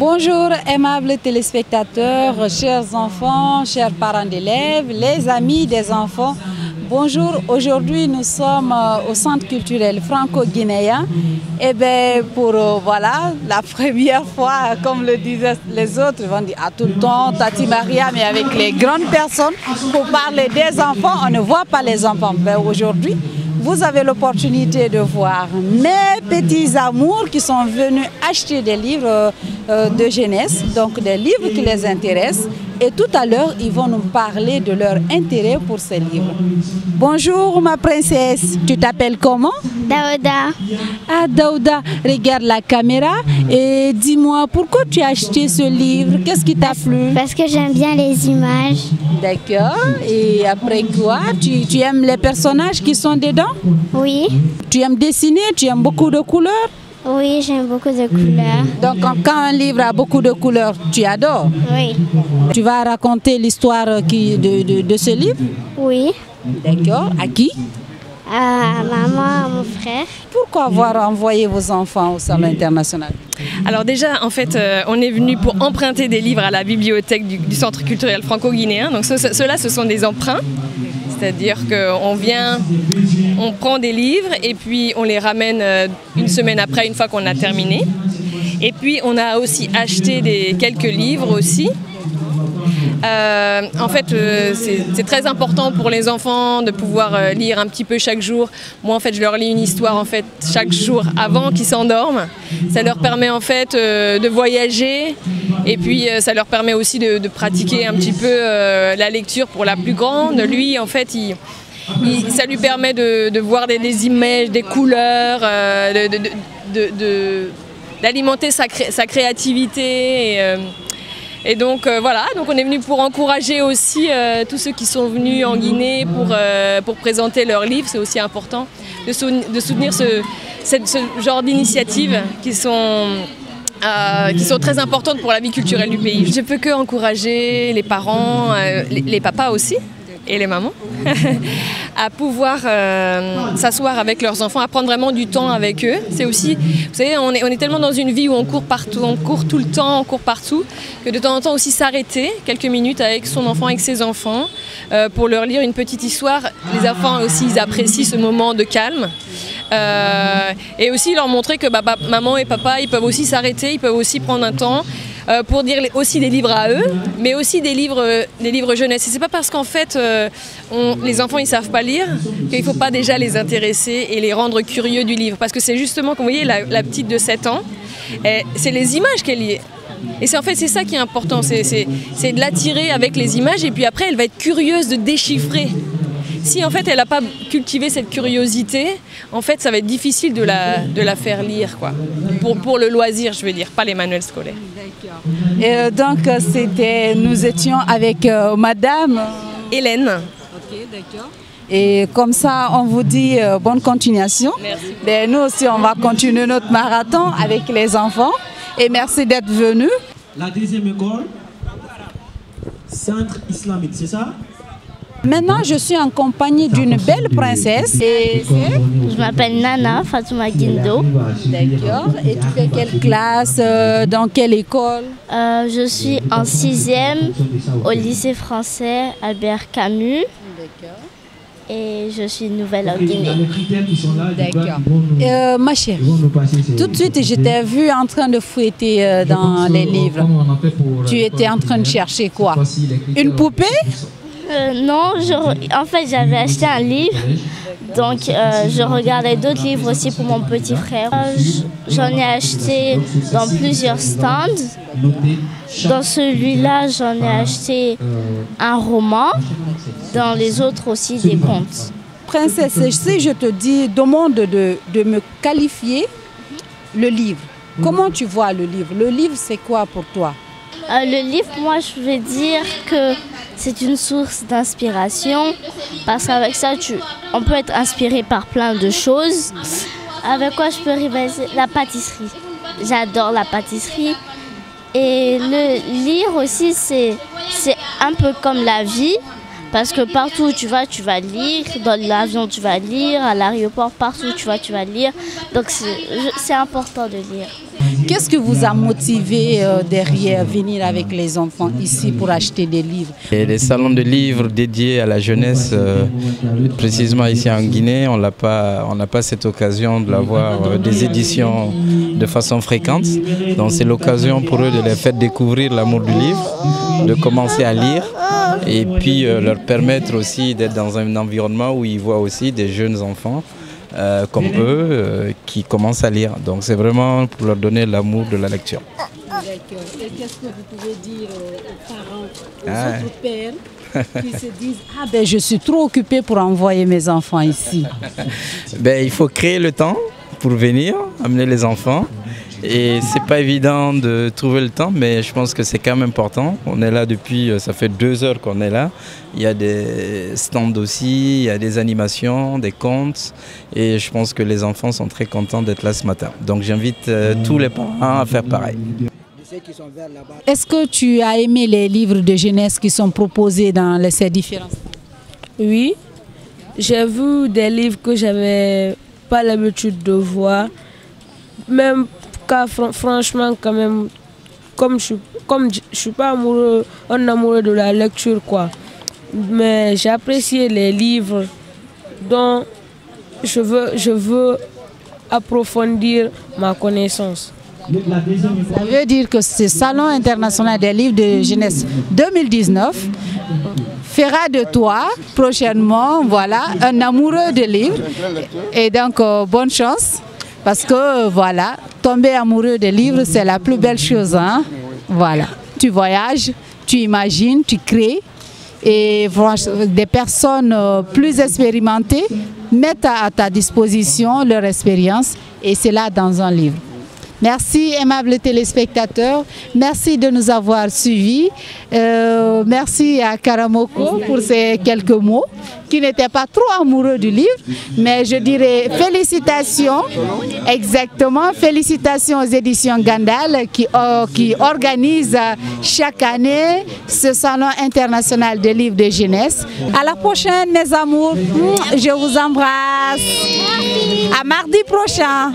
Bonjour aimables téléspectateurs, chers enfants, chers parents d'élèves, les amis des enfants. Bonjour, aujourd'hui nous sommes au centre culturel franco-guinéen et pour voilà, la première fois, comme le disaient les autres, ils vont dire à tout le temps, Tati Maria, mais avec les grandes personnes, pour parler des enfants, on ne voit pas les enfants. Aujourd'hui, vous avez l'opportunité de voir mes petits amours qui sont venus acheter des livres de jeunesse, donc des livres qui les intéressent. Et tout à l'heure, ils vont nous parler de leur intérêt pour ces livres. Bonjour ma princesse, tu t'appelles comment? Daouda. Ah Daouda, regarde la caméra et dis-moi pourquoi tu as acheté ce livre, qu'est-ce qui t'a plu? Parce que j'aime bien les images. D'accord, et après quoi? Tu aimes les personnages qui sont dedans? Oui. Tu aimes dessiner, tu aimes beaucoup de couleurs? Oui, j'aime beaucoup de couleurs. Donc quand un livre a beaucoup de couleurs, tu adores? Oui. Tu vas raconter l'histoire de ce livre? Oui. D'accord, à qui? À maman, à mon frère. Pourquoi avoir envoyé vos enfants au Salon international? Alors déjà, en fait, on est venu pour emprunter des livres à la bibliothèque du Centre culturel franco-guinéen. Donc ceux-là, ce sont des emprunts. C'est-à-dire qu'on vient, on prend des livres et puis on les ramène une semaine après, une fois qu'on a terminé. Et puis on a aussi acheté quelques livres aussi. En fait, c'est très important pour les enfants de pouvoir lire un petit peu chaque jour. Moi, en fait, je leur lis une histoire en fait chaque jour avant qu'ils s'endorment. Ça leur permet en fait de voyager et puis ça leur permet aussi de pratiquer un petit peu la lecture pour la plus grande. Lui, en fait, ça lui permet de voir des images, des couleurs, d'alimenter sa créativité. Et donc voilà, donc on est venu pour encourager aussi tous ceux qui sont venus en Guinée pour présenter leurs livres. C'est aussi important de soutenir ce genre d'initiatives qui sont très importantes pour la vie culturelle du pays. Je peux que encourager les parents, les papas aussi, et les mamans, à pouvoir s'asseoir avec leurs enfants, à prendre vraiment du temps avec eux. C'est aussi, vous savez, on est tellement dans une vie où on court partout, on court tout le temps, on court partout, que de temps en temps aussi s'arrêter quelques minutes avec son enfant, avec ses enfants, pour leur lire une petite histoire. Les enfants aussi, ils apprécient ce moment de calme. Et aussi leur montrer que maman et papa, ils peuvent aussi s'arrêter, ils peuvent aussi prendre un temps pour dire aussi des livres à eux, mais aussi des livres jeunesse. Et c'est pas parce qu'en fait les enfants ils savent pas lire qu'il faut pas déjà les intéresser et les rendre curieux du livre. Parce que c'est justement, comme vous voyez, la petite de 7 ans, c'est les images qu'elle lit. Et c'est ça qui est important, c'est de l'attirer avec les images et puis après elle va être curieuse de déchiffrer. Si en fait elle n'a pas cultivé cette curiosité, en fait ça va être difficile de la faire lire, quoi. Pour le loisir, je veux dire, pas les manuels scolaires. Et donc nous étions avec Madame Hélène. Ok, d'accord. Et comme ça, on vous dit bonne continuation. Merci. Nous aussi, on va continuer notre marathon avec les enfants. Et merci d'être venus. La deuxième école, Centre islamique, c'est ça? Maintenant, je suis en compagnie d'une belle princesse. Je m'appelle Nana Fatouma Guindo. D'accord. Et tu fais quelle classe? Dans quelle école? Je suis en 6e au lycée français Albert Camus. D'accord. Et je suis nouvelle en Guinée. D'accord. Ma chérie, tout de suite, je t'ai vue en train de fouetter dans les livres. Tu étais en train de chercher quoi? Une poupée? Non, en fait j'avais acheté un livre, donc je regardais d'autres livres aussi pour mon petit frère. J'en ai acheté dans plusieurs stands. Dans celui-là, j'en ai acheté un roman, dans les autres aussi des contes. Princesse, si je te dis, demande de me qualifier le livre, comment tu vois le livre? Le livre, c'est quoi pour toi? Le livre, moi, je vais dire que c'est une source d'inspiration parce qu'avec ça, on peut être inspiré par plein de choses. Avec quoi je peux rivaliser? La pâtisserie. J'adore la pâtisserie. Et le lire aussi, c'est un peu comme la vie parce que partout où tu vas lire. Dans l'avion, tu vas lire. À l'aéroport, partout où tu vas lire. Donc, c'est important de lire. Qu'est-ce que vous a motivé derrière venir avec les enfants ici pour acheter des livres? Et les salons de livres dédiés à la jeunesse, précisément ici en Guinée, on n'a pas cette occasion de l'avoir des éditions de façon fréquente. Donc c'est l'occasion pour eux de les faire découvrir l'amour du livre, de commencer à lire et puis leur permettre aussi d'être dans un environnement où ils voient aussi des jeunes enfants comme eux qui commencent à lire. Donc c'est vraiment pour leur donner l'amour de la lecture. Et qu'est-ce que vous pouvez dire aux parents, aux autres pères qui se disent « Ah ben je suis trop occupé pour envoyer mes enfants ici ». Il faut créer le temps pour venir, amener les enfants. Et c'est pas évident de trouver le temps, mais je pense que c'est quand même important. On est là depuis, ça fait 2 heures qu'on est là. Il y a des stands aussi, il y a des animations, des contes. Et je pense que les enfants sont très contents d'être là ce matin. Donc j'invite tous les parents à faire pareil. Est-ce que tu as aimé les livres de jeunesse qui sont proposés dans ces différents stands? Oui, j'ai vu des livres que j'avais pas l'habitude de voir. Même car franchement, quand même, comme je suis pas un amoureux de la lecture, quoi. Mais j'ai apprécié les livres dont je veux approfondir ma connaissance. Ça veut dire que ce Salon international des livres de jeunesse 2019 fera de toi prochainement, voilà, un amoureux de livres. Et donc, bonne chance. Parce que, voilà, tomber amoureux des livres, c'est la plus belle chose. Hein? Voilà. Tu voyages, tu imagines, tu crées. Et des personnes plus expérimentées mettent à ta disposition leur expérience. Et c'est là dans un livre. Merci, aimables téléspectateurs. Merci de nous avoir suivis. Merci à Karamoko pour ces quelques mots, qui n'étaient pas trop amoureux du livre. Mais je dirais félicitations, exactement, félicitations aux éditions Gandal qui organisent chaque année ce Salon international des livres de jeunesse. À la prochaine, mes amours. Je vous embrasse. À mardi prochain.